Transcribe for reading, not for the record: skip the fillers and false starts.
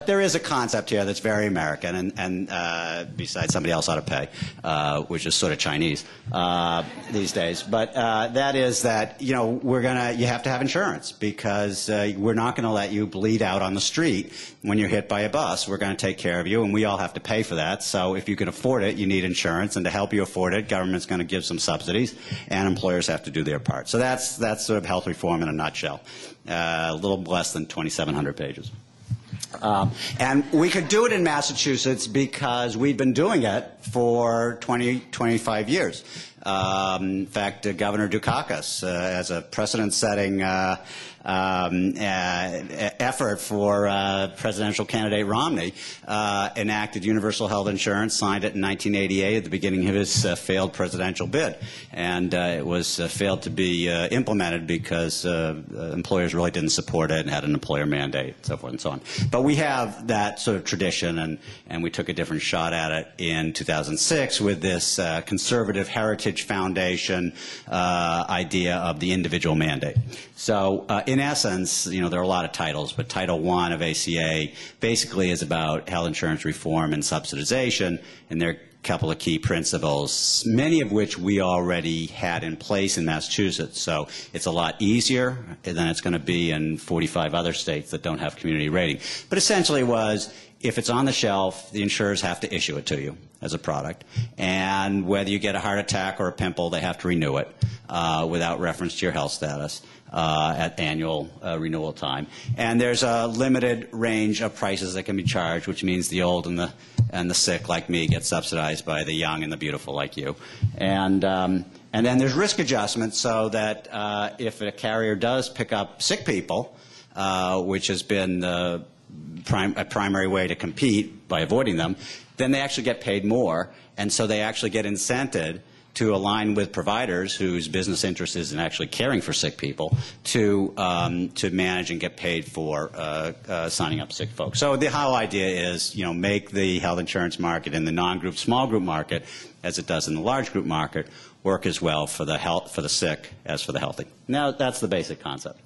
There is a concept here that's very American, and besides somebody else ought to pay, which is sort of Chinese these days. But that is that, you know, you have to have insurance because we're not going to let you bleed out on the street when you're hit by a bus. We're going to take care of you, and we all have to pay for that. So if you can afford it, you need insurance, and to help you afford it, government's going to give some subsidies, and employers have to do their part. So that's sort of health reform in a nutshell. A little less than 2,700 pages. And we could do it in Massachusetts because we've been doing it for 25 years. In fact, Governor Dukakis, as a precedent-setting effort for presidential candidate Romney, enacted universal health insurance, signed it in 1988 at the beginning of his failed presidential bid. And it was failed to be implemented because employers really didn't support it and had an employer mandate, so forth and so on. But we have that sort of tradition, and we took a different shot at it in 2006 with this conservative heritage foundation idea of the individual mandate. So in essence, you know, there are a lot of titles, but Title I of ACA basically is about health insurance reform and subsidization, and there are a couple of key principles, many of which we already had in place in Massachusetts. So it's a lot easier than it's going to be in 45 other states that don't have community rating. But essentially was, if it's on the shelf, the insurers have to issue it to you as a product. And whether you get a heart attack or a pimple, they have to renew it without reference to your health status at annual renewal time. And there's a limited range of prices that can be charged, which means the old and the sick, like me, get subsidized by the young and the beautiful, like you. And then there's risk adjustment, so that if a carrier does pick up sick people, which has been a primary way to compete by avoiding them, then they actually get paid more, and so they actually get incented to align with providers whose business interest is in actually caring for sick people to manage and get paid for signing up sick folks. So the whole idea is, you know, make the health insurance market in the non-group, small group market, as it does in the large group market, work as well for the sick as for the healthy. Now, that's the basic concept.